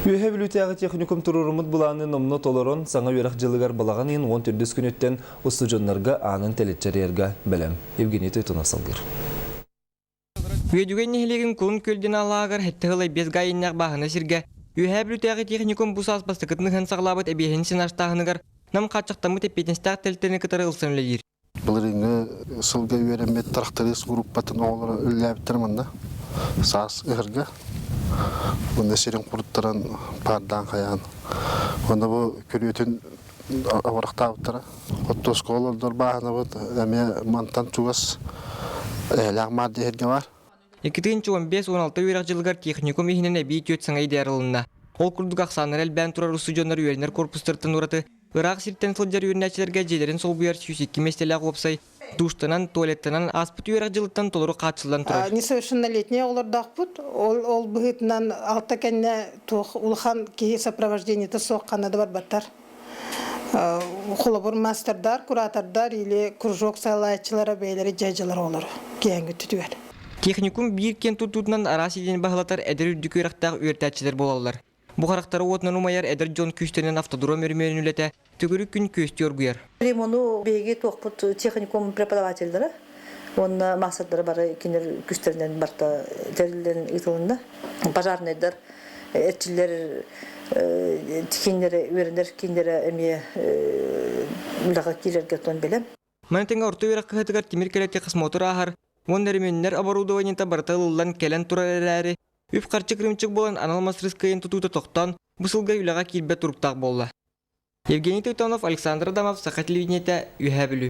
Үйе білутяғы техникум тұрурымыд бұланы номны толырын саңа верақ жылығар балаған ең 10 түрдіс күнеттен ұстыжонларға анын тәлетчәрерге білім. Евгений Тойтуна салғыр. Үйедуген нехілеген күлін көлден алағыр әттіғылай без ғайыннақ бағына сірге. Үйе білутяғы техникум бұсас бастықытының хан сағылабыт әбейхен сен аштағынығыр нам қатшықтамы теппетінстақ тәлттені кітары ұлсынлайыр. Бұлырыңы сылға үйерімет тарақтарыз группатын оғылары үлләбіттермін да. Саас ұғырға. Онда серен құрыттаран пардан қаян. Онда бұл көретін аварақтабыттара. Отто сколалдар бағына бұд, әме мантан чуғас лағмар дегерге бар. 2015-16 үйрақ жылғар техникум ехінен әбей төт саңай дәрілінна. Ол күрдік ақсаныр әлбән тұрар ұсыжонлар үйерінер корпустыртын ұраты. Ирақ сирттен сылджар үйерінәчілерге желерін сол бұяр 102 местелі қопсай. Душтанан, туалеттанан, аспыт үйерақ жылыттан толыру қатшылдан тұрар. Несовершеннолетний олардақ бұд. Ол бұғытынан алта кәнне ұлхан кейі сопровождениеті соққанады бар баттар. Құлыбыр мастердар, куратордар или кружок сайлайчылары бейлері жайжылар олар. Кейінгі түтігер. Техникум бір кен тұтудынан арасиден бағылатар әдір үрдік үйрақтағы үйертәтчілер болалар. Бұқарақтары отынан умайар әдір жон күштерінен автодром өрмерін үлеті түгірі күн көсті өргүйер. Ремону бейге тоқпыт техникум преподавательдері. Онна мақсаттары бары кендер күштерінен барта дәрілерін ұйтылында. Пожарныйдар, әртчілер, тікендері, өріндер, кендері әме ұлаға келерге тон белем. Манатыңа орта үйрақ қығытығар темір кәлетке қысмотыр ағар. Ондарыменнер оборудованиента барталылан кәлен турарелері. Үп қарчы кірімчік болан аналмас рыскайын тұтуды тоқтан бұсылға үліға келбе тұрықтақ болла. Евгений Тойтонов, Александр Адамов, Сақа телевидениеті, Үйе білу.